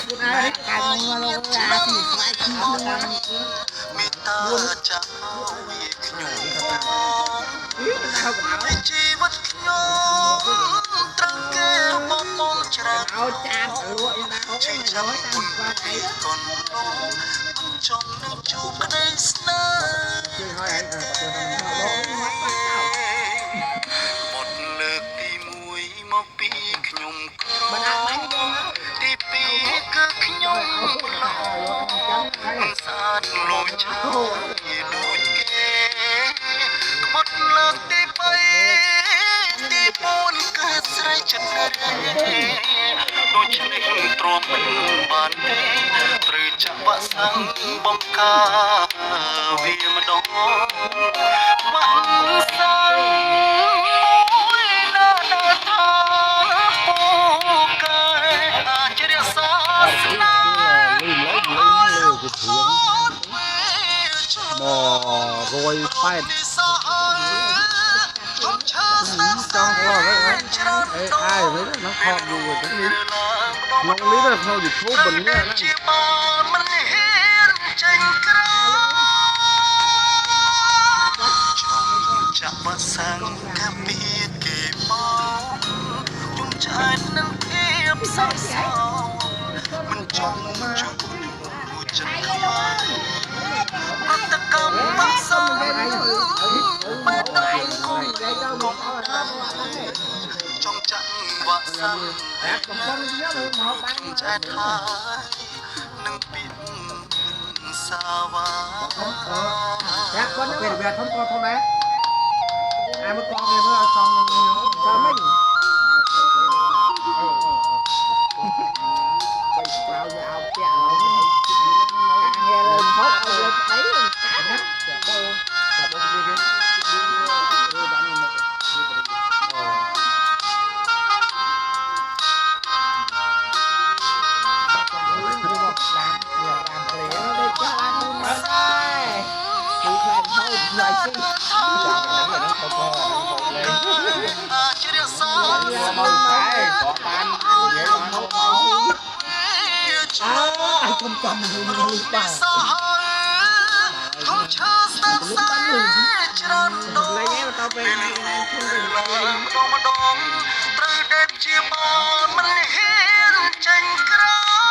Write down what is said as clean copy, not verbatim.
คุณอาริการมึงมาลงอาสิสมัยที่มึงมาមេត្តាចាឲ្យខ្ញុំเอาជីវិតខ្ញុំត្រូវគេបងបងច្រើនเอาจานลวกยังได้เขาไม่น้อยตั้งกว่าไอ้កូនមិនចង់នឹងជួបក្តីស្នេហ៍ជួយឲ្យអើบอกมาปักเต้าបទលើកទី1មកពីខ្ញុំក្រมันเอาไปนี่เอง ទី2គឺខ្ញុំមិនស្អាតលោចោលដូចគេក្បត់លើកទី3ទី4គឺស្រីចិត្តរេដូច្នេះទ្រាំមិនបានទេត្រូវចាក់វ៉ាក់សាំងបង្ការវាម្ដងវ៉ាក់សាំងមួយណាដល់ថាពូកែអាចរក្សាស្នាรวยแป้นจองพอไว้ครับไอ้ไอ้ไม่ได้น้องคอมอยู่ตรงนี้น้องนี้เราอยู่ทุบบนเนี้ยนะចាក់បាសាំងកាពីគេមកខ្ញុំចាយនឹងភាពសោកសៅមិនចង់ជួបចិត្តខ្វាយអត្តកម្មបាក់សាំងបែបដល់គង់ចង់ចាក់បាក់សាំងខ្ញុំចាយថានឹងពីសាវ៉ា Dạ, con nó về về không con không bé. Ai mới con về mới xong sao mình. Vào vào chèo càng nghe lên hốt lên đấy lên cá hết. Dạ đâu. Dạ đâu đi đi. Rồi xin ai không cầm luôn luôn bà lấy ghé tao về nàyត្រូវដែលជាបានមិនហ៊ានចាញ់ក្រៅ